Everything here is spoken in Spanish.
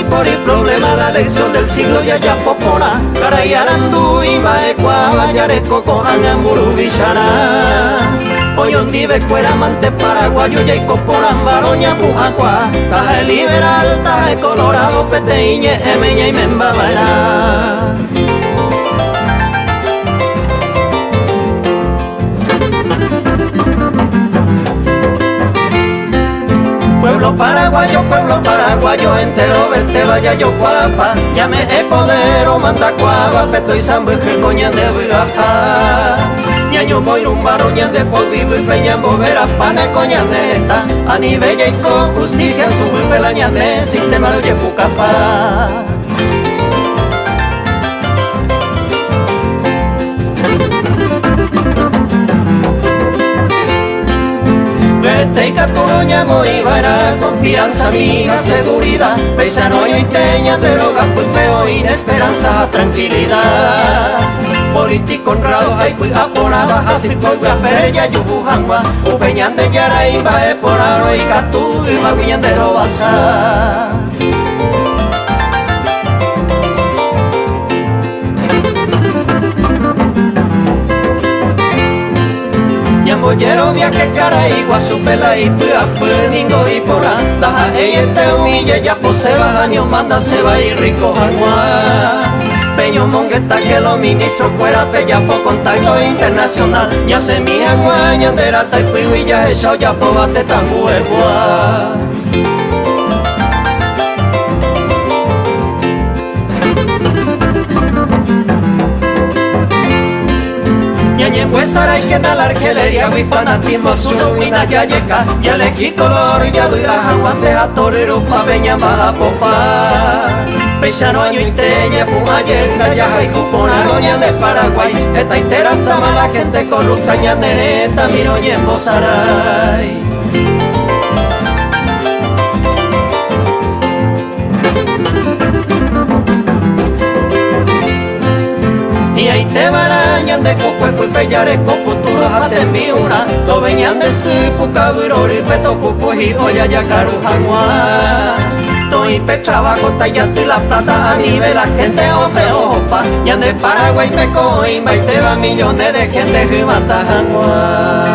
por el problema la lección del siglo ya ya popona Caray arandu ima ekua yareco con angamburu bichara Hoy un dive cuera amante paraguayo ya y coporan baroña pujakua Taje liberal, taje colorado, peteiñe, emeña y membabara pueblo paraguayo, entero verte vaya yo guapa Llame el poder o manda cuava, peto y sambuje coñan de viaja Ñaño voy un baroñan de por vivo y peñan bovera pane coñan de esta A nivel y con justicia sube pelañan de sistema de pucapa Teika turuña muy buena, confianza, amiga, seguridad Paisano y teña de droga, pulpeo, inesperanza, tranquilidad Político honrado, hay pues aporaba, así coiga, perella, yujujangua Upeñan de yaraimba, eporaro y catu, y maguñan de robasa Bollero viaje cara igual su pela y pua puningo y pora Daja ella te humilla ya pose bajaño manda se va y rico agua Peño mongueta que los ministros fuera pella por contacto internacional Ya se mi agua ñandera taipihuilla echao ya po bate tan huegua Hay que dar la arquelería y fanatismo solo wina ya llega y elegí color ya voy a aguante a torero pa veña baja popa Pechano año y teña puma llega ya hay cupona doña de Paraguay esta entera sama la gente corrupta ñanereta miro y en Bozaray Y ahí te barañan de coco y pellareco futuro hatembi una Lo veñan de sipu cabirori peto pupu y olla ya carujangua Toi pe trabajo tallate la plata a nivel la gente o se ojopa Ñan de Paraguay peco y te va millones de gente que mata jangua